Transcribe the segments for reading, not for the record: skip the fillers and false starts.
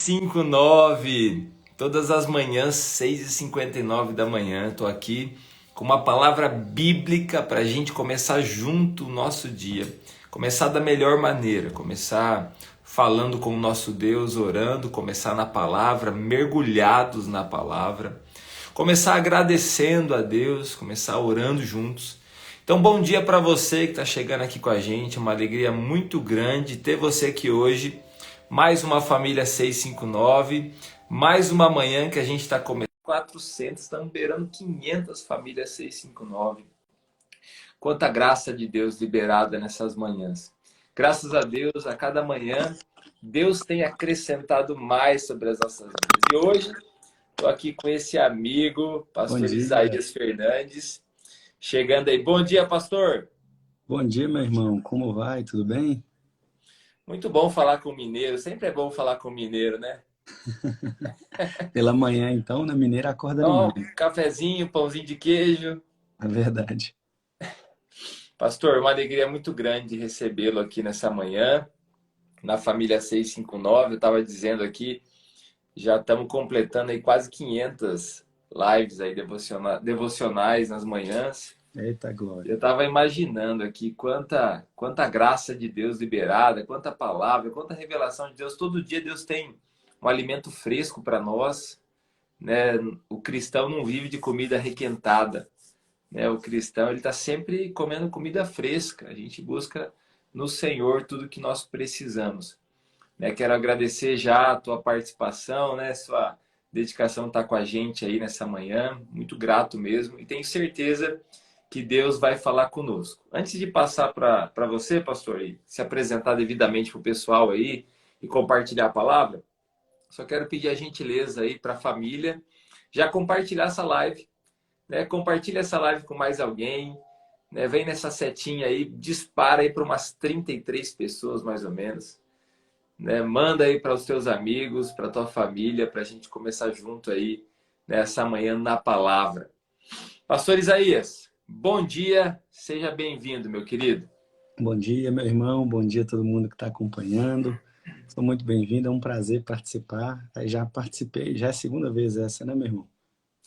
59, todas as manhãs, 6h59 da manhã, estou aqui com uma palavra bíblica para a gente começar junto o nosso dia. Começar da melhor maneira, começar falando com o nosso Deus, orando, começar na palavra, mergulhados na palavra, começar agradecendo a Deus, começar orando juntos. Então, bom dia para você que está chegando aqui com a gente, uma alegria muito grande ter você aqui hoje. Mais uma família 659, mais uma manhã que a gente está começando. 400, estamos beirando 500 famílias 659. Quanta graça de Deus liberada nessas manhãs. Graças a Deus, a cada manhã, Deus tem acrescentado mais sobre as nossas vidas. E hoje, estou aqui com esse amigo, Bom pastor dia. Isaías Fernandes. Chegando aí. Bom dia, pastor. Bom dia, meu irmão. Como vai? Tudo bem? Muito bom falar com o mineiro. Sempre é bom falar com o mineiro, né? Pela manhã, então, na Mineira acorda Então, animado. cafezinho, pãozinho de queijo. É verdade. Pastor, uma alegria muito grande recebê-lo aqui nessa manhã, na família 659. Eu estava dizendo aqui, já estamos completando aí quase 500 lives aí devocionais nas manhãs. Eita Eu glória. estava imaginando aqui quanta graça de Deus liberada, quanta palavra, quanta revelação de Deus. Todo dia Deus tem um alimento fresco para nós, né? O cristão não vive de comida requentada, né? O cristão ele está sempre comendo comida fresca. A gente busca no Senhor tudo que nós precisamos, né? Quero agradecer já a tua participação, né? Sua dedicação estar com a gente aí nessa manhã. Muito grato mesmo. E tenho certeza que Deus vai falar conosco. Antes de passar para você, pastor, e se apresentar devidamente para o pessoal aí e compartilhar a palavra, só quero pedir a gentileza aí para a família já compartilhar essa live, né? Compartilha essa live com mais alguém, né? Vem nessa setinha aí, dispara aí para umas 33 pessoas mais ou menos, né? Manda aí para os teus amigos, para tua família, para a gente começar junto aí nessa manhã na palavra. Pastor Isaías, bom dia, seja bem-vindo, meu querido. Bom dia, meu irmão. Bom dia a todo mundo que está acompanhando. Sou muito bem-vindo. É um prazer participar. Já participei, já é a segunda vez essa, né, meu irmão?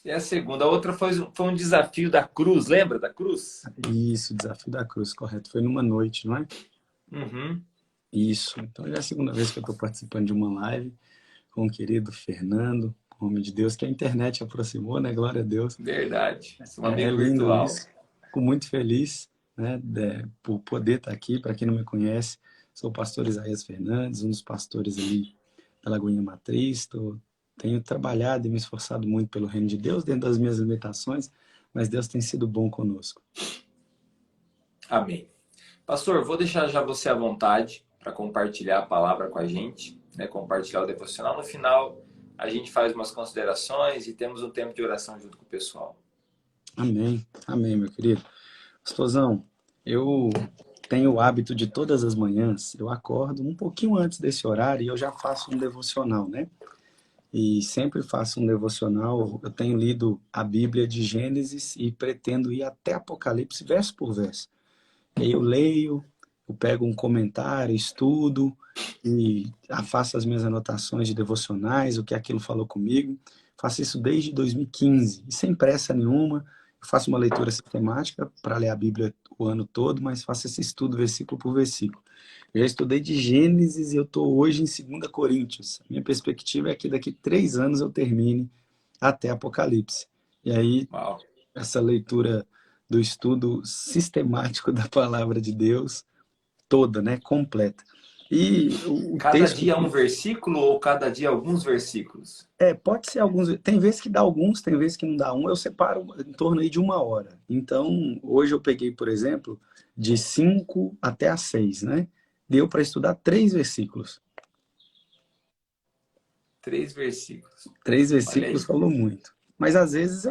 E a segunda, a outra foi um desafio da cruz, lembra da cruz? Isso, Desafio da Cruz, correto. Foi numa noite, não é? Uhum, Isso. Então já é a segunda vez que eu estou participando de uma live com o querido Fernando, homem de Deus, que a internet aproximou, né? Glória a Deus. verdade, esse é um É amigo lindo virtual. isso. Fico muito feliz, né, por poder estar aqui. Para quem não me conhece, sou o pastor Isaías Fernandes, um dos pastores ali da Lagoinha Matriz. Tenho trabalhado e me esforçado muito pelo reino de Deus dentro das minhas limitações, mas Deus tem sido bom conosco. Amém. Pastor, vou deixar já você à vontade para compartilhar a palavra com a gente, né? Compartilhar o devocional. No final, a gente faz umas considerações e temos um tempo de oração junto com o pessoal. Amém, amém, meu querido. Pastorzão, eu tenho o hábito de todas as manhãs, eu acordo um pouquinho antes desse horário e eu já faço um devocional, né? E sempre faço um devocional. Eu tenho lido a Bíblia de Gênesis e pretendo ir até Apocalipse, verso por verso. E aí eu leio, eu pego um comentário, estudo e faço as minhas anotações de devocionais, o que aquilo falou comigo. Faço isso desde 2015, e sem pressa nenhuma. Eu faço uma leitura sistemática para ler a Bíblia o ano todo, mas faço esse estudo versículo por versículo. Eu já estudei de Gênesis e eu estou hoje em 2 Coríntios. A minha perspectiva é que daqui 3 anos eu termine até Apocalipse. E aí, Uau. essa leitura do estudo sistemático da palavra de Deus, toda, né, completa. E o Cada texto dia um versículo ou cada dia alguns versículos? pode ser alguns, tem vezes que dá alguns, tem vezes que não dá um, eu separo em torno aí de 1 hora. Então, hoje eu peguei, por exemplo, de 5 até a 6, né? Deu para estudar 3 versículos. 3 versículos. Três Olha versículos aí. falou muito. Mas às vezes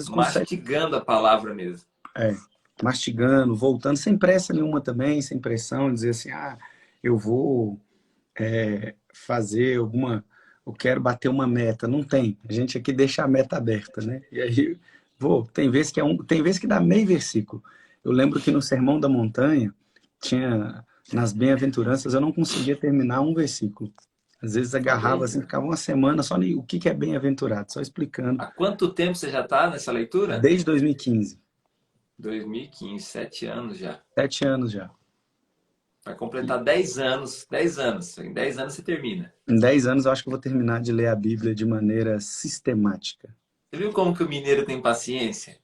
consegue, Mastigando a palavra mesmo. é, mastigando, voltando, sem pressa nenhuma também, sem pressão, dizer assim, eu vou fazer eu quero bater uma meta. Não tem. A gente aqui deixa a meta aberta, né? E aí, tem vezes que tem vezes que dá meio versículo. Eu lembro que no Sermão da Montanha, tinha, nas bem-aventuranças, eu não conseguia terminar um versículo. Às vezes Olha agarrava aí. assim, ficava uma semana só o que é bem-aventurado, só explicando. Há quanto tempo você já está nessa leitura? Desde 2015, 2015, 7 anos já. 7 anos já. Vai E completar 10 anos. 10 anos. Em 10 anos você termina. em 10 anos eu acho que eu vou terminar de ler a Bíblia de maneira sistemática. Você viu como que o mineiro tem paciência?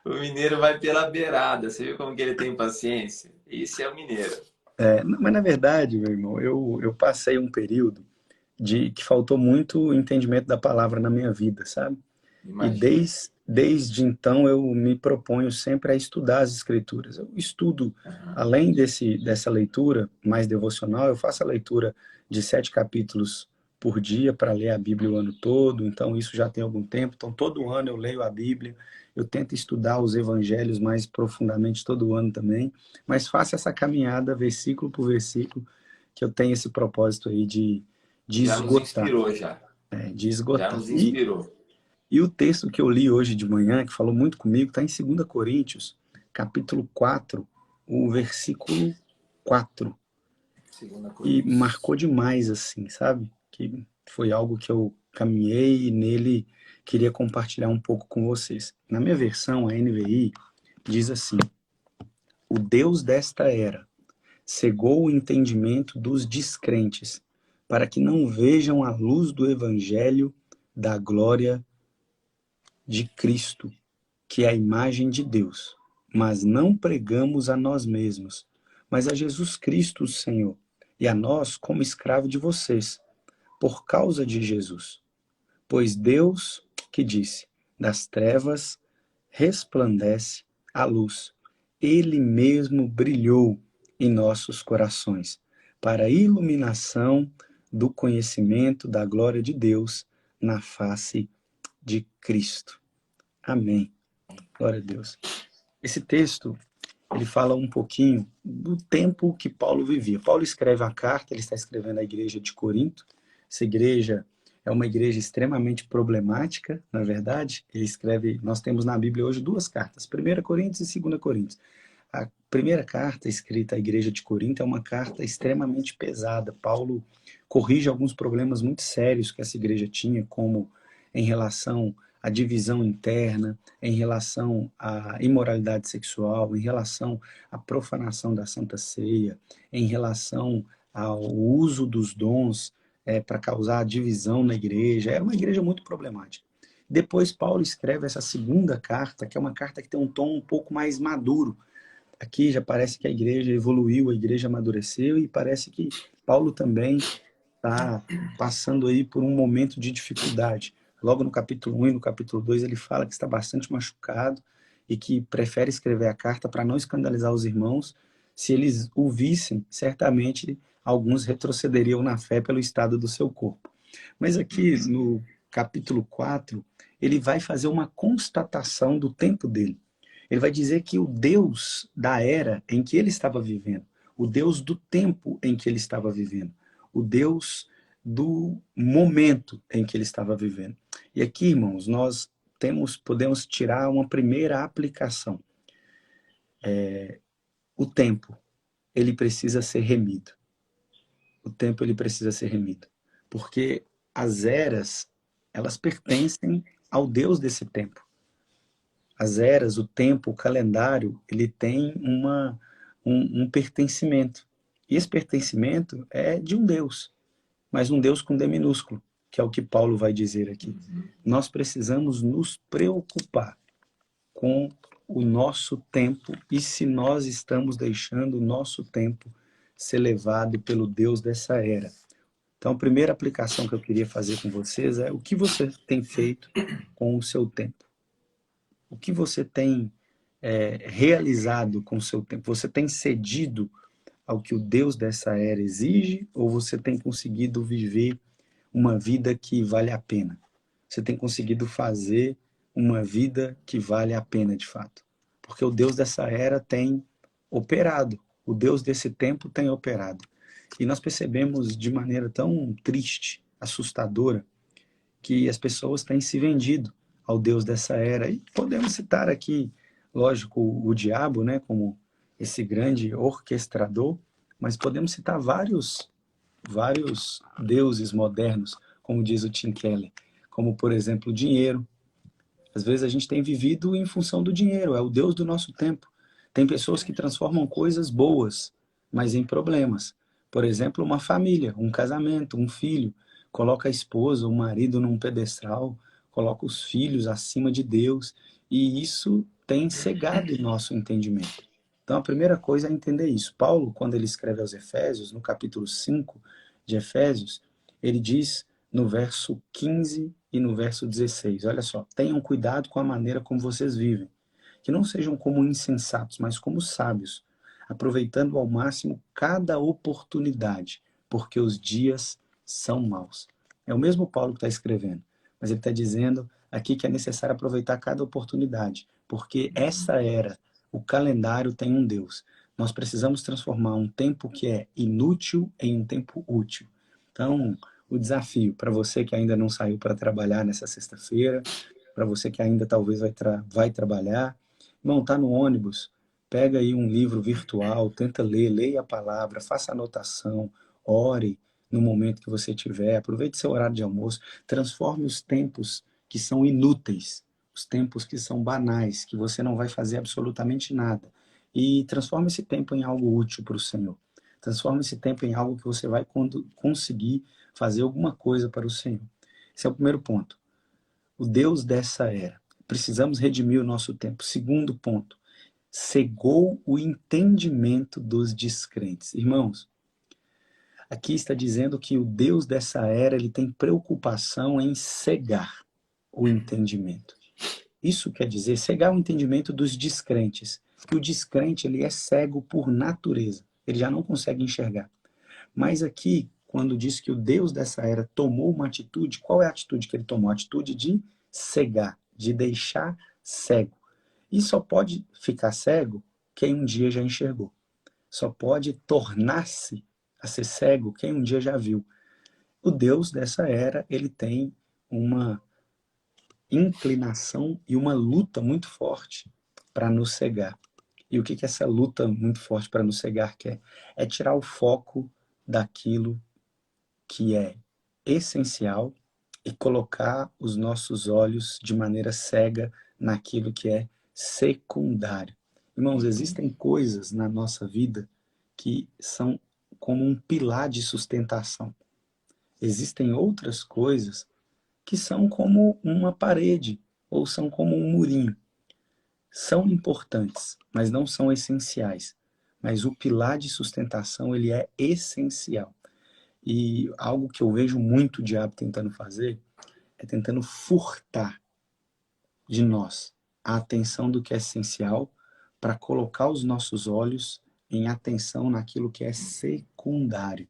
O mineiro vai pela beirada. Você viu como que ele tem paciência? Esse é o mineiro. Mas na verdade, meu irmão, eu passei um período de que faltou muito entendimento da palavra na minha vida, sabe? E Imagino. desde então eu me proponho sempre a estudar as escrituras. Eu estudo, Aham. além dessa leitura mais devocional, eu faço a leitura de 7 capítulos por dia para ler a Bíblia o ano todo, então isso já tem algum tempo. Então todo ano eu leio a Bíblia, eu tento estudar os evangelhos mais profundamente todo ano também, mas faço essa caminhada versículo por versículo, que eu tenho esse propósito aí de Já nos esgotar, inspirou já. de Já esgotar. nos inspirou. E o texto que eu li hoje de manhã, que falou muito comigo, está em 2 Coríntios, capítulo 4, o versículo 4. Segunda E Coríntios. marcou demais, assim, sabe? Que foi algo que eu caminhei e nele queria compartilhar um pouco com vocês. Na minha versão, a NVI, diz assim: o Deus desta era cegou o entendimento dos descrentes, para que não vejam a luz do evangelho da glória de Cristo, que é a imagem de Deus, mas não pregamos a nós mesmos, mas a Jesus Cristo, o Senhor, e a nós como escravo de vocês, por causa de Jesus. Pois Deus, que disse, das trevas resplandece a luz. Ele mesmo brilhou em nossos corações, para a iluminação do conhecimento da glória de Deus na face de Cristo. Amém. Glória a Deus. Esse texto, ele fala um pouquinho do tempo que Paulo vivia. Paulo escreve a carta, ele está escrevendo à igreja de Corinto. Essa igreja é uma igreja extremamente problemática, na verdade. Ele escreve, nós temos na Bíblia hoje duas cartas, 1 Coríntios e 2 Coríntios. A primeira carta escrita à igreja de Corinto é uma carta extremamente pesada. Paulo corrige alguns problemas muito sérios que essa igreja tinha, como em relação à divisão interna, em relação à imoralidade sexual, em relação à profanação da Santa Ceia, em relação ao uso dos dons para causar divisão na igreja. Era uma igreja muito problemática. Depois Paulo escreve essa segunda carta, que é uma carta que tem um tom um pouco mais maduro. Aqui já parece que a igreja evoluiu, a igreja amadureceu e parece que Paulo também está passando aí por um momento de dificuldade. Logo no capítulo 1 e no capítulo 2 ele fala que está bastante machucado e que prefere escrever a carta para não escandalizar os irmãos. Se eles o vissem, certamente alguns retrocederiam na fé pelo estado do seu corpo. Mas aqui no capítulo 4 ele vai fazer uma constatação do tempo dele. Ele vai dizer que o Deus da era em que ele estava vivendo, o Deus do tempo em que ele estava vivendo, o Deus do momento em que ele estava vivendo. E aqui, irmãos, nós podemos tirar uma primeira aplicação. O tempo, ele precisa ser remido. O tempo, ele precisa ser remido. Porque as eras, elas pertencem ao Deus desse tempo. As eras, o tempo, o calendário, ele tem um pertencimento. E esse pertencimento é de um Deus, mas um Deus com D minúsculo, que é o que Paulo vai dizer aqui. Nós precisamos nos preocupar com o nosso tempo e se nós estamos deixando o nosso tempo ser levado pelo Deus dessa era. Então, a primeira aplicação que eu queria fazer com vocês é o que você tem feito com o seu tempo. O que você tem realizado com o seu tempo? Você tem cedido ao que o Deus dessa era exige ou você tem conseguido viver uma vida que vale a pena? Você tem conseguido fazer uma vida que vale a pena de fato? Porque o Deus dessa era tem operado, o Deus desse tempo tem operado. E nós percebemos de maneira tão triste, assustadora, que as pessoas têm se vendido ao Deus dessa era. E podemos citar aqui, lógico, o diabo, né, como esse grande orquestrador, mas podemos citar vários vários deuses modernos, como diz o Tim Keller, como, por exemplo, o dinheiro. Às vezes a gente tem vivido em função do dinheiro, é o Deus do nosso tempo. Tem pessoas que transformam coisas boas, mas em problemas. Por exemplo, uma família, um casamento, um filho, coloca a esposa, o marido num pedestal, coloca os filhos acima de Deus, e isso tem cegado o nosso entendimento. Então a primeira coisa é entender isso. Paulo, quando ele escreve aos Efésios, no capítulo 5 de Efésios, ele diz no verso 15 e no verso 16, olha só, tenham cuidado com a maneira como vocês vivem, que não sejam como insensatos, mas como sábios, aproveitando ao máximo cada oportunidade, porque os dias são maus. É o mesmo Paulo que está escrevendo, mas ele está dizendo aqui que é necessário aproveitar cada oportunidade, porque essa era, o calendário tem um Deus. Nós precisamos transformar um tempo que é inútil em um tempo útil. Então, o desafio para você que ainda não saiu para trabalhar nessa sexta-feira, para você que ainda talvez vai trabalhar, irmão, tá no ônibus, pega aí um livro virtual, tenta ler, leia a palavra, faça anotação, ore no momento que você tiver, aproveite seu horário de almoço, transforme os tempos que são inúteis, os tempos que são banais, que você não vai fazer absolutamente nada, e transforme esse tempo em algo útil para o Senhor. Transforme esse tempo em algo que você vai conseguir fazer alguma coisa para o Senhor. Esse é o primeiro ponto. O Deus dessa era. Precisamos redimir o nosso tempo. Segundo ponto. Cegou o entendimento dos descrentes. Irmãos, aqui está dizendo que o Deus dessa era, ele tem preocupação em cegar o entendimento. Isso quer dizer cegar o entendimento dos descrentes. Que o descrente, ele é cego por natureza. Ele já não consegue enxergar. Mas aqui, quando diz que o Deus dessa era tomou uma atitude, qual é a atitude que ele tomou? A atitude de cegar, de deixar cego. E só pode ficar cego quem um dia já enxergou. Só pode tornar-se a ser cego quem um dia já viu. O Deus dessa era, ele tem uma inclinação e uma luta muito forte para nos cegar. E o que que essa luta muito forte para nos cegar quer? É tirar o foco daquilo que é essencial e colocar os nossos olhos de maneira cega naquilo que é secundário. Irmãos, existem coisas na nossa vida que são como um pilar de sustentação. Existem outras coisas que são como uma parede ou são como um murinho. São importantes, mas não são essenciais. Mas o pilar de sustentação, ele é essencial. E algo que eu vejo muito o diabo tentando fazer é tentando furtar de nós a atenção do que é essencial para colocar os nossos olhos em atenção naquilo que é secundário.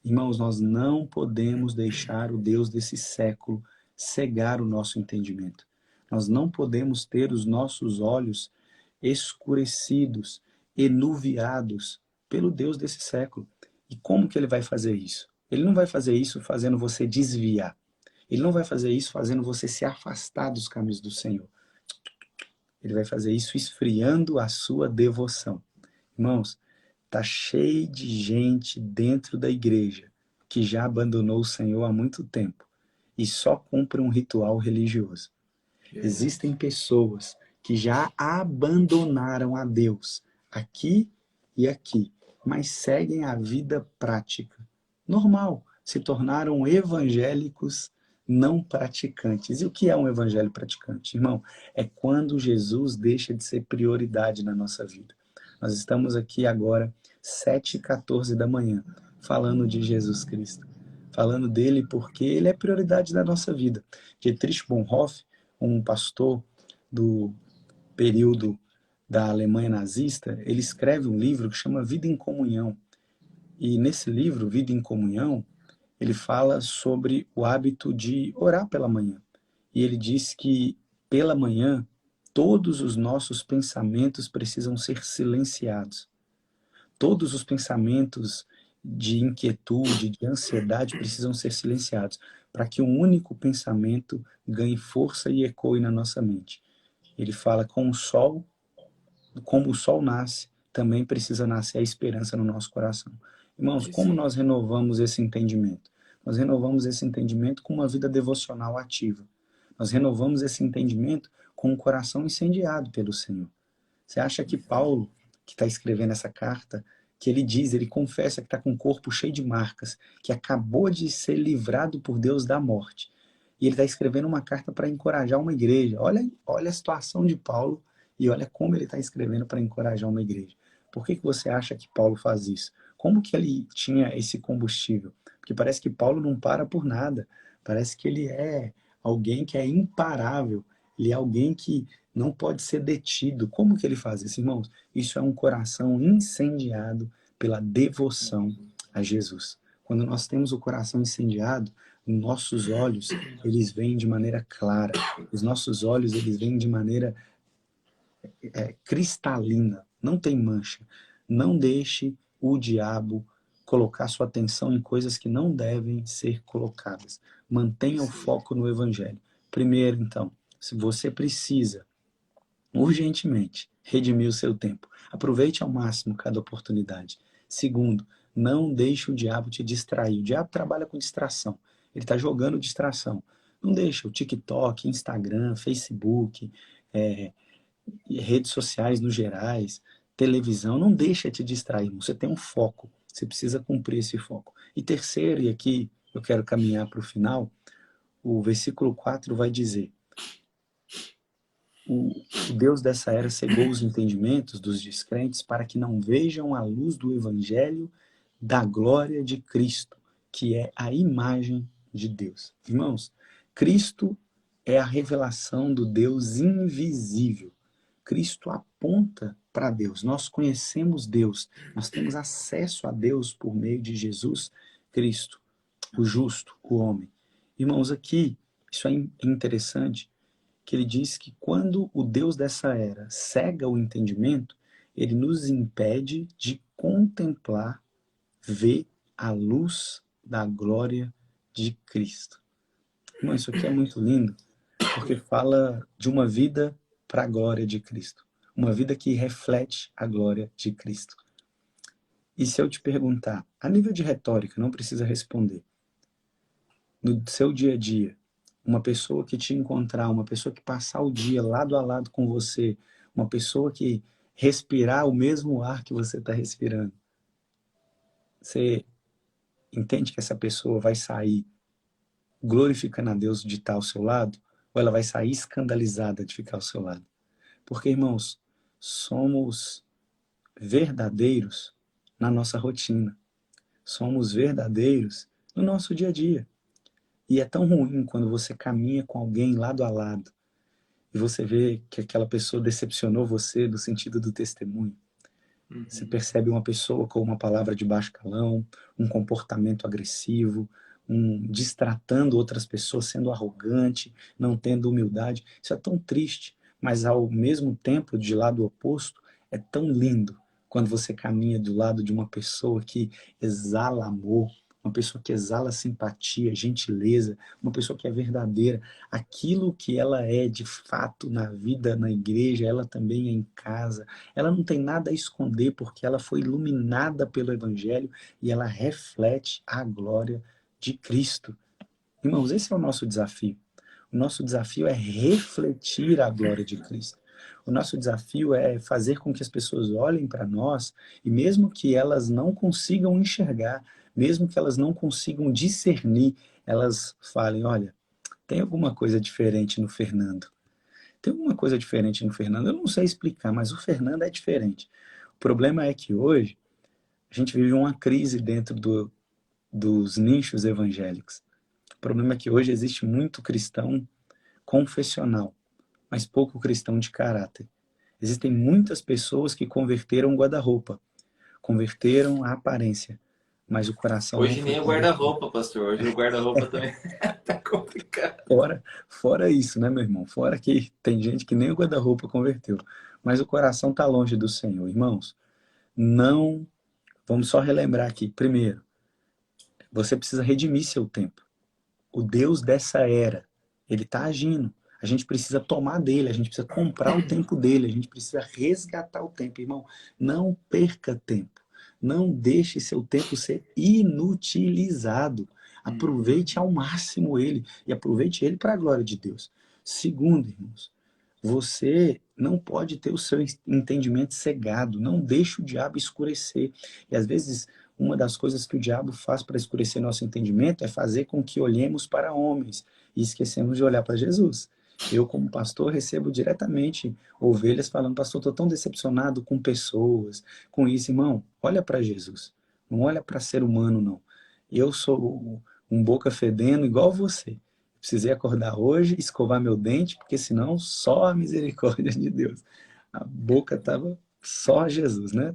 Irmãos, nós não podemos deixar o Deus desse século cegar o nosso entendimento. Nós não podemos ter os nossos olhos escurecidos, enuviados pelo Deus desse século. E como que ele vai fazer isso? Ele não vai fazer isso fazendo você desviar. Ele não vai fazer isso fazendo você se afastar dos caminhos do Senhor. Ele vai fazer isso esfriando a sua devoção. Irmãos, tá cheio de gente dentro da igreja que já abandonou o Senhor há muito tempo e só cumpre um ritual religioso. Existem pessoas que já abandonaram a Deus aqui e aqui, mas seguem a vida prática. Normal, se tornaram evangélicos não praticantes. E o que é um evangelho praticante, irmão? É quando Jesus deixa de ser prioridade na nossa vida. Nós estamos aqui agora, 7h14 da manhã, falando de Jesus Cristo. Falando dele porque ele é prioridade da nossa vida. Dietrich Bonhoeffer, um pastor do período da Alemanha nazista, ele escreve um livro que chama Vida em Comunhão. E nesse livro, Vida em Comunhão, ele fala sobre o hábito de orar pela manhã. E ele diz que pela manhã todos os nossos pensamentos precisam ser silenciados. Todos os pensamentos de inquietude, de ansiedade precisam ser silenciados, para que um único pensamento ganhe força e ecoe na nossa mente. Ele fala com o sol, como o sol nasce, também precisa nascer a esperança no nosso coração. Irmãos, Isso como aí. nós renovamos esse entendimento? Nós renovamos esse entendimento com uma vida devocional ativa. Nós renovamos esse entendimento com um coração incendiado pelo Senhor. Você acha que Paulo, que está escrevendo essa carta, que ele diz, ele confessa que está com o corpo cheio de marcas, que acabou de ser livrado por Deus da morte. E ele está escrevendo uma carta para encorajar uma igreja. Olha a situação de Paulo e olha como ele está escrevendo para encorajar uma igreja. Por que você acha que Paulo faz isso? Como que ele tinha esse combustível? Porque parece que Paulo não para por nada. Parece que ele é alguém que é imparável. Ele é alguém que não pode ser detido. Como que ele faz isso, irmãos? Isso é um coração incendiado pela devoção a Jesus. Quando nós temos o coração incendiado, nossos olhos, eles veem de maneira clara. Os nossos olhos, eles veem de maneira cristalina. Não tem mancha. Não deixe o diabo colocar sua atenção em coisas que não devem ser colocadas. Mantenha o Isso aí. foco no Evangelho. Primeiro, então, se você precisa urgentemente redimir o seu tempo, aproveite ao máximo cada oportunidade. Segundo, não deixe o diabo te distrair. O diabo trabalha com distração. Ele está jogando distração. Não deixa o TikTok, Instagram, Facebook, redes sociais no gerais, televisão, não deixa te distrair. Você tem um foco. Você precisa cumprir esse foco. E terceiro, e aqui eu quero caminhar para o final, o versículo 4 vai dizer: o Deus dessa era cegou os entendimentos dos descrentes para que não vejam a luz do evangelho da glória de Cristo, que é a imagem de Deus. Irmãos, Cristo é a revelação do Deus invisível. Cristo aponta para Deus. Nós conhecemos Deus. Nós temos acesso a Deus por meio de Jesus Cristo, o justo, o homem. Irmãos, aqui, isso é interessante, que ele diz que quando o Deus dessa era cega o entendimento, ele nos impede de contemplar, ver a luz da glória de Cristo. Irmão, isso aqui é muito lindo, porque fala de uma vida para a glória de Cristo. Uma vida que reflete a glória de Cristo. E se eu te perguntar, a nível de retórica, não precisa responder, no seu dia a dia, uma pessoa que te encontrar, uma pessoa que passar o dia lado a lado com você, uma pessoa que respirar o mesmo ar que você está respirando, você entende que essa pessoa vai sair glorificando a Deus de estar ao seu lado? Ou ela vai sair escandalizada de ficar ao seu lado? Porque, irmãos, somos verdadeiros na nossa rotina. Somos verdadeiros no nosso dia a dia. E é tão ruim quando você caminha com alguém lado a lado e você vê que aquela pessoa decepcionou você no sentido do testemunho. Você Uhum. percebe uma pessoa com uma palavra de baixo calão, um comportamento agressivo, distratando outras pessoas, sendo arrogante, não tendo humildade. Isso é tão triste, mas ao mesmo tempo, de lado oposto, é tão lindo quando você caminha do lado de uma pessoa que exala amor, uma pessoa que exala simpatia, gentileza, uma pessoa que é verdadeira. Aquilo que ela é de fato na vida, na igreja, ela também é em casa. Ela não tem nada a esconder porque ela foi iluminada pelo Evangelho e ela reflete a glória de Cristo. Irmãos, esse é o nosso desafio. O nosso desafio é refletir a glória de Cristo. O nosso desafio é fazer com que as pessoas olhem para nós e mesmo que elas não consigam enxergar, mesmo que elas não consigam discernir, elas falem, olha, tem alguma coisa diferente no Fernando. Tem alguma coisa diferente no Fernando. Eu não sei explicar, mas o Fernando é diferente. O problema é que hoje a gente vive uma crise dentro dos nichos evangélicos. O problema é que hoje existe muito cristão confessional, mas pouco cristão de caráter. Existem muitas pessoas que converteram o guarda-roupa, converteram a aparência, mas o coração não Hoje foi nem o convertido. guarda-roupa, pastor. Hoje o guarda-roupa também tá complicado. Fora isso, né, meu irmão? Fora que tem gente que nem o guarda-roupa converteu. Mas o coração está longe do Senhor. Irmãos, não. Vamos só relembrar aqui. Primeiro, você precisa redimir seu tempo. O Deus dessa era, ele está agindo. A gente precisa tomar dele, a gente precisa comprar o tempo dele, a gente precisa resgatar o tempo. Irmão, não perca tempo. Não deixe seu tempo ser inutilizado. Aproveite ao máximo ele e aproveite ele para a glória de Deus. Segundo, irmãos, você não pode ter o seu entendimento cegado. Não deixe o diabo escurecer. E às vezes, uma das coisas que o diabo faz para escurecer nosso entendimento é fazer com que olhemos para homens e esquecemos de olhar para Jesus. Eu, como pastor, recebo diretamente ovelhas falando: pastor, estou tão decepcionado com pessoas, com isso. Irmão, olha para Jesus. Não olha para ser humano, não. Eu sou um boca fedendo igual você. Precisei acordar hoje, escovar meu dente, porque senão só a misericórdia de Deus. A boca estava só Jesus, né?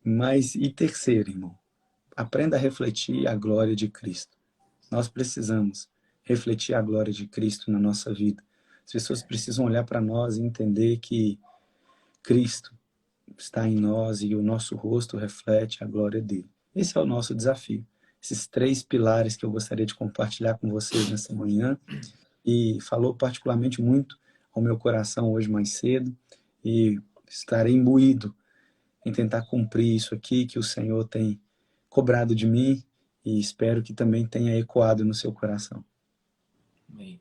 Mas, e terceiro, irmão, aprenda a refletir a glória de Cristo. Nós precisamos refletir a glória de Cristo na nossa vida. As pessoas precisam olhar para nós e entender que Cristo está em nós e o nosso rosto reflete a glória dele. Esse é o nosso desafio. Esses 3 pilares que eu gostaria de compartilhar com vocês nessa manhã, e falou particularmente muito ao meu coração hoje mais cedo, e estarei imbuído em tentar cumprir isso aqui que o Senhor tem cobrado de mim, e espero que também tenha ecoado no seu coração. Amém.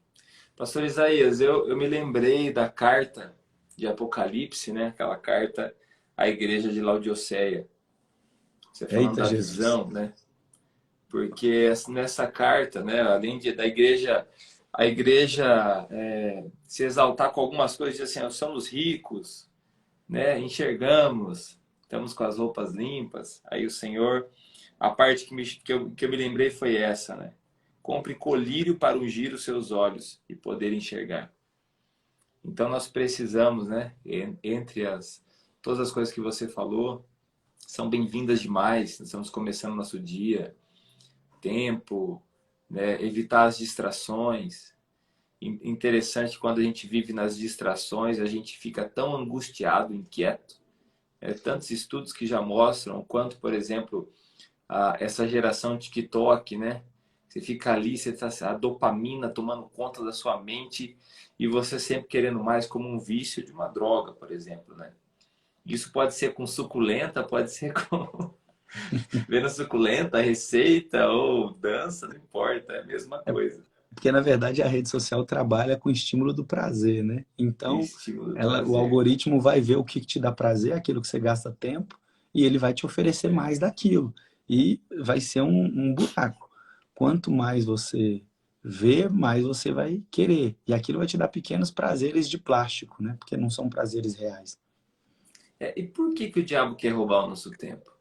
Pastor Isaías, eu me lembrei da carta de Apocalipse, né? Aquela carta à igreja de Laodiceia. Você falando Eita, da Jesus. visão, né? Porque nessa carta, né, além da igreja, a igreja se exaltar com algumas coisas, diz assim: nós somos ricos, né? Enxergamos, estamos com as roupas limpas. Aí o Senhor, a parte que eu me lembrei foi essa, né? Compre colírio para ungir os seus olhos e poder enxergar. Então nós precisamos, né? Entre todas as coisas que você falou, são bem-vindas demais. Nós estamos começando nosso dia, tempo, né? Evitar as distrações. Interessante, quando a gente vive nas distrações, a gente fica tão angustiado, inquieto. Tantos estudos que já mostram quanto, por exemplo, essa geração TikTok, né? Você fica ali, você tá a dopamina tomando conta da sua mente e você sempre querendo mais, como um vício de uma droga, por exemplo, né? Isso pode ser com suculenta, pode ser com vendo suculenta, receita ou dança, não importa, é a mesma É coisa. porque, na verdade, a rede social trabalha com o estímulo do prazer, né? Então, Estímulo do o prazer. algoritmo vai ver o que te dá prazer, aquilo que você gasta tempo, e ele vai te oferecer mais daquilo. E vai ser um buraco. Quanto mais você vê, mais você vai querer. E aquilo vai te dar pequenos prazeres de plástico, né? Porque não são prazeres reais. E por que o diabo quer roubar o nosso tempo?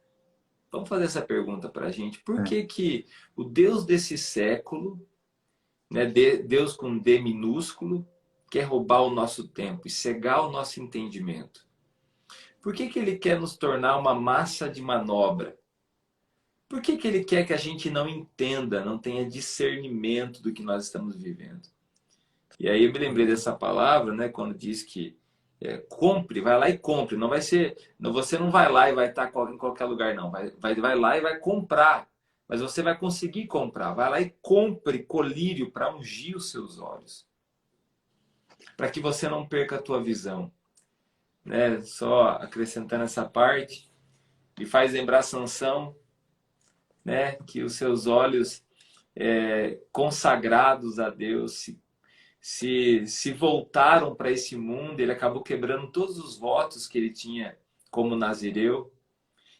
Vamos fazer essa pergunta para a gente. Por É. que o Deus desse século, né, Deus com D minúsculo, quer roubar o nosso tempo e cegar o nosso entendimento? Por que ele quer nos tornar uma massa de manobra? Por que ele quer que a gente não entenda, não tenha discernimento do que nós estamos vivendo? E aí eu me lembrei dessa palavra, né, quando diz que compre, vai lá e compre. Não vai ser, não, você não vai lá e vai estar em qualquer lugar, não. Vai lá e vai comprar. Mas você vai conseguir comprar. Vai lá e compre colírio para ungir os seus olhos. Para que você não perca a tua visão. Né? Só acrescentando essa parte, me faz lembrar Sansão, né? Que os seus olhos consagrados a Deus se voltaram para esse mundo. Ele acabou quebrando todos os votos que ele tinha como nazireu.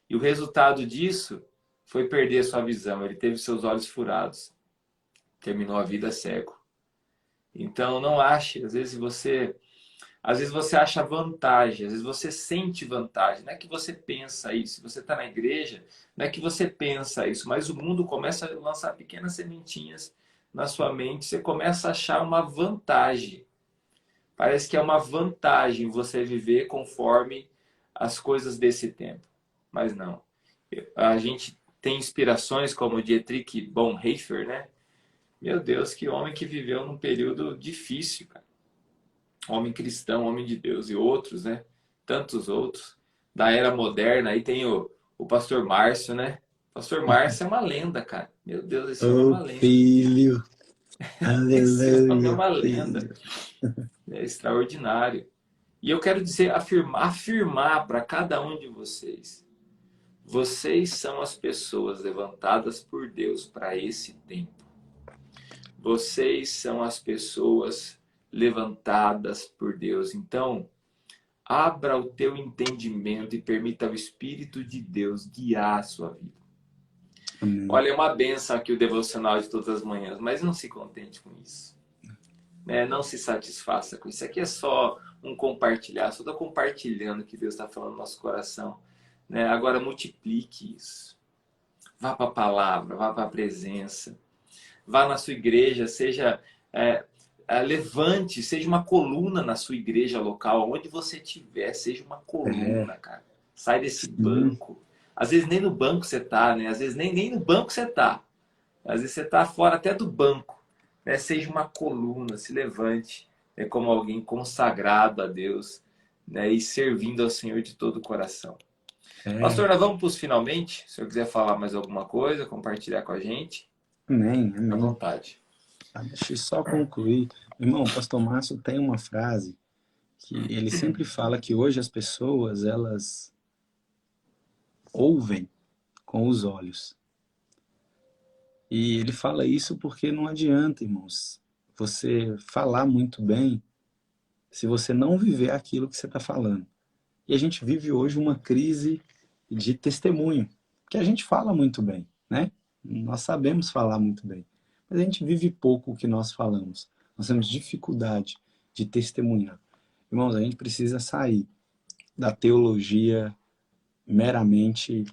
E o resultado disso foi perder sua visão. Ele teve seus olhos furados. Terminou a vida cego. Então não ache, às vezes você acha vantagem, às vezes você sente vantagem. Não é que você pensa isso. Se você está na igreja, não é que você pensa isso, mas o mundo começa a lançar pequenas sementinhas na sua mente. Você começa a achar uma vantagem. Parece que é uma vantagem você viver conforme as coisas desse tempo. Mas não. A gente tem inspirações como o Dietrich Bonhoeffer, né? Meu Deus, que homem que viveu num período difícil, cara. Homem cristão, homem de Deus, e outros, né? Tantos outros. Da era moderna, aí tem o pastor Márcio, né? O pastor Márcio é uma lenda, cara. Meu Deus, esse homem é Ô uma lenda. filho, Esse homem é aleluia, uma lenda. filho. É extraordinário. E eu quero dizer, afirmar para cada um de vocês: Vocês são as pessoas levantadas por Deus para esse tempo. Vocês são as pessoas levantadas por Deus. Então, abra o teu entendimento e permita ao Espírito de Deus guiar a sua vida. Amém. Olha, é uma benção aqui o devocional de todas as manhãs, mas não se contente com isso. Né? Não se satisfaça com isso. Aqui é só um compartilhar, só estou compartilhando o que Deus está falando no nosso coração. Né? Agora multiplique isso. Vá para a palavra, vá para a presença. Vá na sua igreja, seja levante, seja uma coluna na sua igreja local, onde você estiver, seja uma coluna, cara. Sai desse Sim. banco. Às vezes nem no banco você tá, né? Às vezes nem no banco você tá. Às vezes você tá fora até do banco. Né? Seja uma coluna, se levante, né? Como alguém consagrado a Deus, né? E servindo ao Senhor de todo o coração. É. Pastor, nós vamos para os finalmente. Se eu quiser falar mais alguma coisa, compartilhar com a gente, Amém, à amém. vontade. Deixa eu só concluir. Irmão, o pastor Márcio tem uma frase que ele sempre fala que hoje as pessoas, elas ouvem com os olhos. E ele fala isso porque não adianta, irmãos, você falar muito bem se você não viver aquilo que você está falando. E a gente vive hoje uma crise de testemunho, que a gente fala muito bem, né? Nós sabemos falar muito bem, mas a gente vive pouco o que nós falamos. Nós temos dificuldade de testemunhar. Irmãos, a gente precisa sair da teologia meramente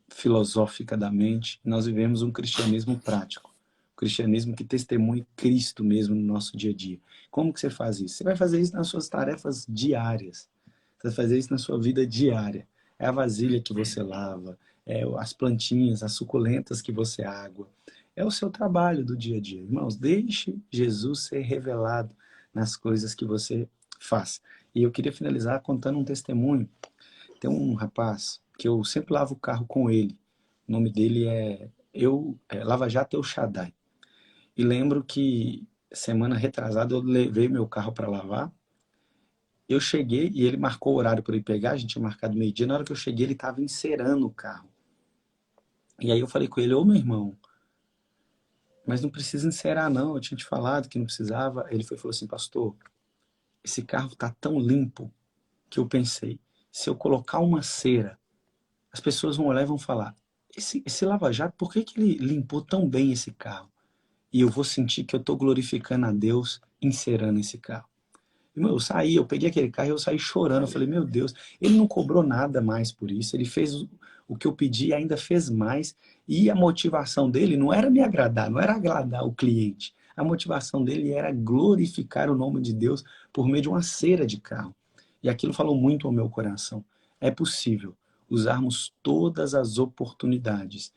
filosófica da mente. Nós vivemos um cristianismo prático. Um cristianismo que testemunha Cristo mesmo no nosso dia a dia. Como que você faz isso? Você vai fazer isso nas suas tarefas diárias. Você vai fazer isso na sua vida diária. É a vasilha que você lava, é as plantinhas, as suculentas que você água. É o seu trabalho do dia a dia. Irmãos, deixe Jesus ser revelado nas coisas que você faz. E eu queria finalizar contando um testemunho. Tem um rapaz que eu sempre lavo o carro com ele. O nome dele é Lava Jato El Shaddai. E lembro que semana retrasada eu levei meu carro para lavar. Eu cheguei e ele marcou o horário para ir pegar, a gente tinha marcado meio-dia. Na hora que eu cheguei, ele estava encerando o carro. E aí eu falei com ele: ô meu irmão, mas não precisa encerar não, eu tinha te falado que não precisava. Ele falou assim: pastor, esse carro tá tão limpo que eu pensei, se eu colocar uma cera, as pessoas vão olhar e vão falar: esse Lava Jato, por que ele limpou tão bem esse carro? E eu vou sentir que eu estou glorificando a Deus encerando esse carro. Eu saí, eu peguei aquele carro e eu saí chorando. Eu falei: meu Deus, ele não cobrou nada mais por isso. Ele fez o que eu pedi e ainda fez mais. E a motivação dele não era me agradar, não era agradar o cliente. A motivação dele era glorificar o nome de Deus por meio de uma cera de carro. E aquilo falou muito ao meu coração. É possível usarmos todas as oportunidades,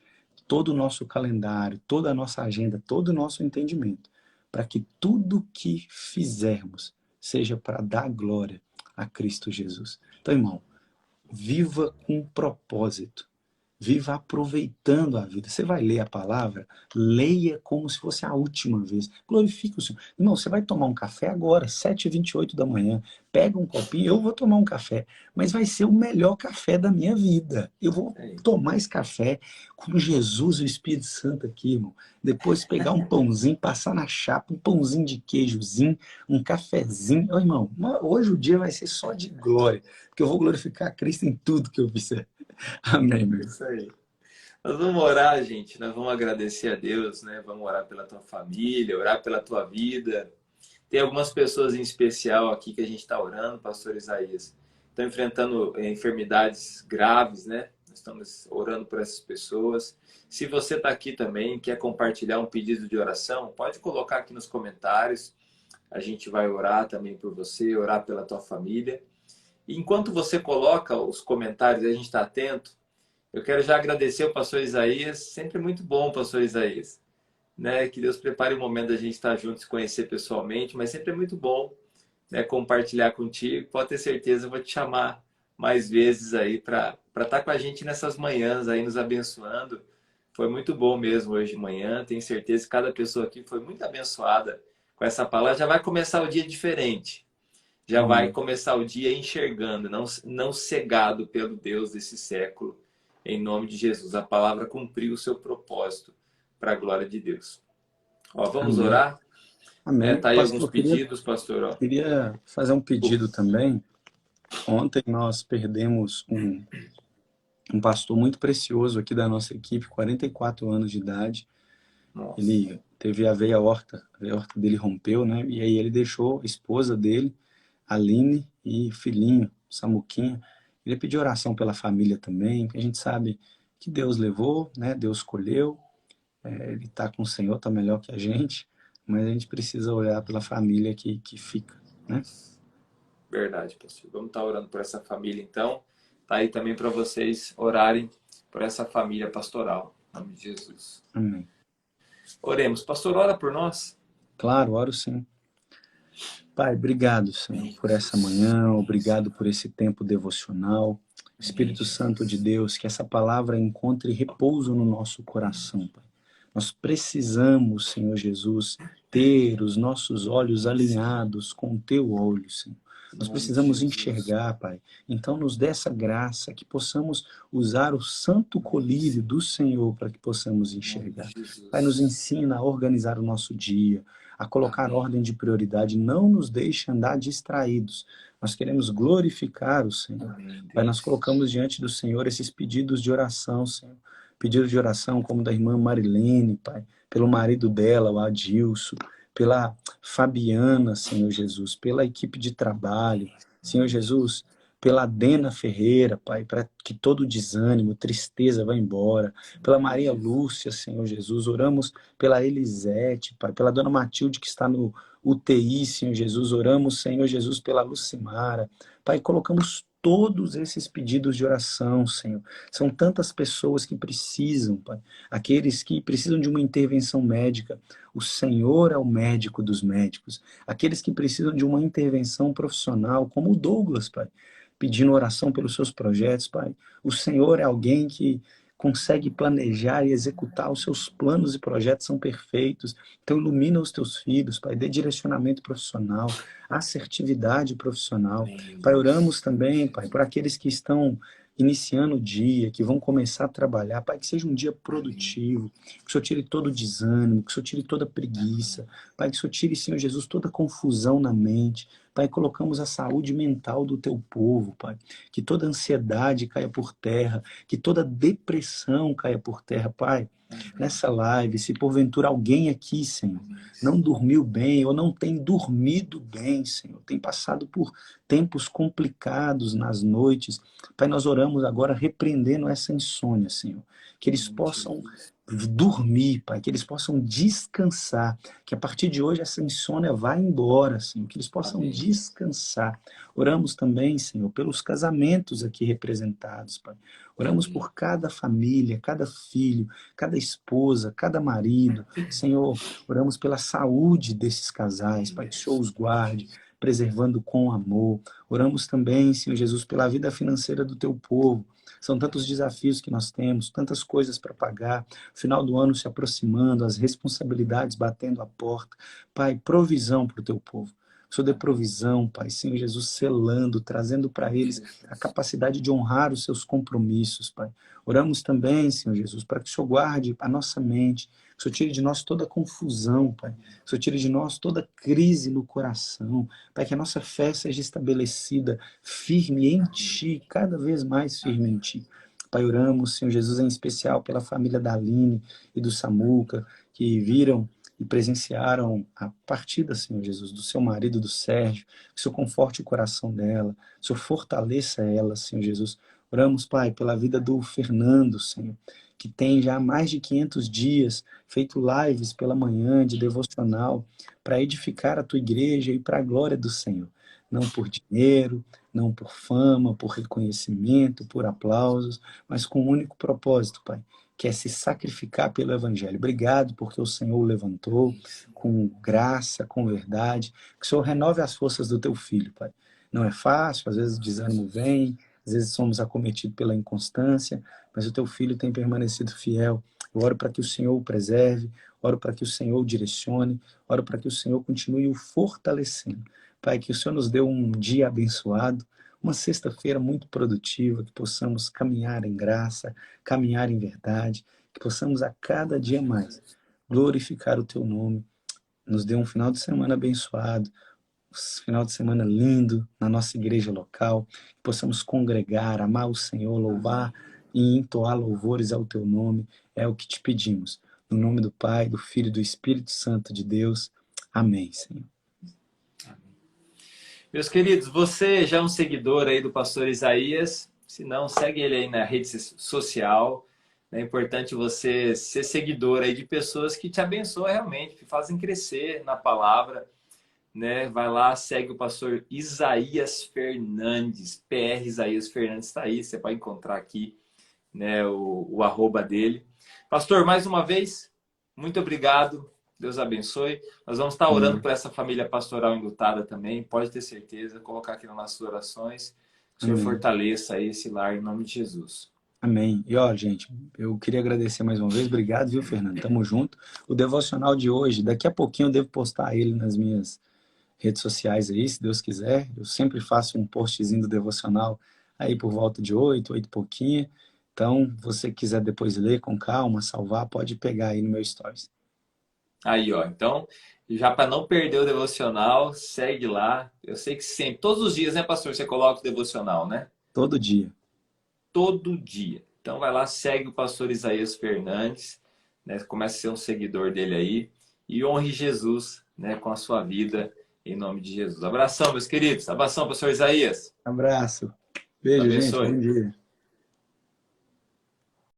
todo o nosso calendário, toda a nossa agenda, todo o nosso entendimento, para que tudo que fizermos seja para dar glória a Cristo Jesus. Então, irmão, viva com propósito. Viva aproveitando a vida. Você vai ler a palavra, leia como se fosse a última vez. Glorifique o Senhor. Irmão, você vai tomar um café agora, 7h28 da manhã. Pega um copinho, eu vou tomar um café. Mas vai ser o melhor café da minha vida. Eu vou tomar esse café com Jesus e o Espírito Santo aqui, irmão. Depois pegar um pãozinho, passar na chapa, um pãozinho de queijozinho, um cafezinho. Ô, irmão, hoje o dia vai ser só de glória. Porque eu vou glorificar Cristo em tudo que eu fizer. Amém, meu irmão. Isso aí. Nós vamos orar, gente. Nós vamos agradecer a Deus, né? Vamos orar pela tua família, orar pela tua vida. Tem algumas pessoas em especial aqui que a gente está orando, pastor Isaías. Estão enfrentando enfermidades graves, né? Nós estamos orando por essas pessoas. Se você está aqui também, quer compartilhar um pedido de oração, pode colocar aqui nos comentários. A gente vai orar também por você, orar pela tua família. E enquanto você coloca os comentários, a gente está atento, eu quero já agradecer ao pastor Isaías. Sempre muito bom, pastor Isaías. Né? Que Deus prepare o momento da gente estar juntos, se conhecer pessoalmente, mas sempre é muito bom, né, compartilhar contigo. Pode ter certeza, eu vou te chamar mais vezes aí para estar com a gente nessas manhãs aí, nos abençoando. Foi muito bom mesmo hoje de manhã. Tenho certeza que cada pessoa aqui foi muito abençoada com essa palavra. Já vai começar o dia diferente. Já vai Amém. começar o dia enxergando, não cegado pelo Deus desse século, Em nome de Jesus. A palavra cumpriu o seu propósito para a glória de Deus. Ó, vamos Amém. orar? Amém. Tá aí alguns Pastor, pedidos, pastor. Ó. queria fazer um pedido também. Ontem nós perdemos um pastor muito precioso aqui da nossa equipe, 44 anos de idade. Nossa. Ele teve a veia aorta dele rompeu, né? E aí ele deixou a esposa dele, Aline, e filhinho, Samuquinha. Ele pediu oração pela família também, porque a gente sabe que Deus levou, né? Deus escolheu, ele está com o Senhor, está melhor que a gente, mas a gente precisa olhar pela família que fica, né? Verdade, pastor. Vamos estar orando por essa família, então. Tá aí também para vocês orarem por essa família pastoral. Em nome de Jesus. Amém. Oremos. Pastor, ora por nós. Claro, oro sim. Pai, obrigado, Senhor, por essa manhã, obrigado por esse tempo devocional. Espírito Santo de Deus, que essa palavra encontre repouso no nosso coração, Pai. Nós precisamos, Senhor Jesus, ter os nossos olhos alinhados com o teu olho, Senhor. Nós precisamos enxergar, Pai. Então, nos dê essa graça, que possamos usar o santo colírio do Senhor para que possamos enxergar. Pai, nos ensina a organizar o nosso dia, a colocar ordem de prioridade. Não nos deixe andar distraídos. Nós queremos glorificar o Senhor. Pai, nós colocamos diante do Senhor esses pedidos de oração, Senhor. Pedidos de oração como da irmã Marilene, Pai, pelo marido dela, o Adilson, pela Fabiana, Senhor Jesus, pela equipe de trabalho, Senhor Jesus, pela Dena Ferreira, Pai, para que todo desânimo, tristeza vá embora, pela Maria Lúcia, Senhor Jesus, oramos pela Elisete, Pai, pela Dona Matilde que está no UTI, Senhor Jesus, oramos, Senhor Jesus, pela Lucimara, Pai, colocamos todos esses pedidos de oração, Senhor. São tantas pessoas que precisam, Pai, aqueles que precisam de uma intervenção médica. O Senhor é o médico dos médicos. Aqueles que precisam de uma intervenção profissional, como o Douglas, Pai, pedindo oração pelos seus projetos, Pai. O Senhor é alguém que consegue planejar e executar os seus planos e projetos são perfeitos. Então ilumina os teus filhos, Pai, dê direcionamento profissional, assertividade profissional. Pai, oramos também, Pai, por aqueles que estão iniciando o dia, que vão começar a trabalhar, Pai, que seja um dia produtivo, que o Senhor tire todo o desânimo, que o Senhor tire toda a preguiça, Pai, que o Senhor tire, Senhor Jesus, toda a confusão na mente, Pai, colocamos a saúde mental do teu povo, Pai, que toda ansiedade caia por terra, que toda depressão caia por terra, Pai. Nessa live, se porventura alguém aqui, Senhor, não dormiu bem ou não tem dormido bem, Senhor, tem passado por tempos complicados nas noites, Pai, nós oramos agora repreendendo essa insônia, Senhor, que eles possam dormir, Pai, que eles possam descansar, que a partir de hoje essa insônia vá embora, Senhor, que eles possam descansar. Oramos também, Senhor, pelos casamentos aqui representados, Pai. Oramos por cada família, cada filho, cada esposa, cada marido. Senhor, oramos pela saúde desses casais, Pai, que o Senhor os guarde, preservando com amor. Oramos também, Senhor Jesus, pela vida financeira do teu povo. São tantos desafios que nós temos, tantas coisas para pagar, o final do ano se aproximando, as responsabilidades batendo a porta. Pai, provisão para o teu povo. O Senhor dê provisão, Pai, Senhor Jesus, selando, trazendo para eles a capacidade de honrar os seus compromissos, Pai. Oramos também, Senhor Jesus, para que o Senhor guarde a nossa mente, que o Senhor tire de nós toda confusão, Pai. Que o Senhor tire de nós toda crise no coração, Pai, que a nossa fé seja estabelecida firme em Ti, cada vez mais firme em Ti. Pai, oramos, Senhor Jesus, em especial pela família da Aline e do Samuca, que viram e presenciaram a partida, Senhor Jesus, do seu marido, do Sérgio, que o Senhor conforte o coração dela, que o Senhor fortaleça ela, Senhor Jesus. Oramos, Pai, pela vida do Fernando, Senhor, que tem já mais de 500 dias feito lives pela manhã de devocional para edificar a tua igreja e para a glória do Senhor. Não por dinheiro, não por fama, por reconhecimento, por aplausos, mas com um único propósito, Pai, que é se sacrificar pelo Evangelho. Obrigado porque o Senhor o levantou com graça, com verdade. Que o Senhor renove as forças do teu filho, Pai. Não é fácil, às vezes o desânimo vem, às vezes somos acometidos pela inconstância, mas o teu filho tem permanecido fiel. Eu oro para que o Senhor o preserve, oro para que o Senhor o direcione, oro para que o Senhor continue o fortalecendo. Pai, que o Senhor nos dê um dia abençoado, uma sexta-feira muito produtiva, que possamos caminhar em graça, caminhar em verdade, que possamos a cada dia mais glorificar o teu nome. Nos dê um final de semana abençoado, um final de semana lindo na nossa igreja local, que possamos congregar, amar o Senhor, louvar e entoar louvores ao teu nome. É o que te pedimos. No nome do Pai, do Filho e do Espírito Santo de Deus. Amém, Senhor. Meus queridos, você já é um seguidor aí do pastor Isaías? Se não, segue ele aí na rede social. É importante você ser seguidor aí de pessoas que te abençoam realmente, que fazem crescer na palavra, né? Vai lá, segue o pastor Isaías Fernandes, PR Isaías Fernandes está aí, você pode encontrar aqui, né, o arroba dele. Pastor, mais uma vez, muito obrigado. Deus abençoe. Nós vamos estar orando por essa família pastoral enlutada também. Pode ter certeza. Colocar aqui nas nossas orações. Que o Senhor fortaleça aí esse lar em nome de Jesus. Amém. E ó, gente, eu queria agradecer mais uma vez. Obrigado, viu, Fernando? Tamo junto. O devocional de hoje, daqui a pouquinho eu devo postar ele nas minhas redes sociais aí, se Deus quiser. Eu sempre faço um postzinho do devocional aí por volta de 8 e pouquinho. Então, você quiser depois ler com calma, salvar, pode pegar aí no meu stories. Aí, ó. Então, já para não perder o devocional, segue lá. Eu sei que sempre, todos os dias, né, pastor? Você coloca o devocional, né? Todo dia. Todo dia. Então, vai lá, segue o pastor Isaías Fernandes, né? Comece a ser um seguidor dele aí. E honre Jesus, né, com a sua vida, em nome de Jesus. Abração, meus queridos. Abração, pastor Isaías. Abraço. Beijo, gente. Bom dia.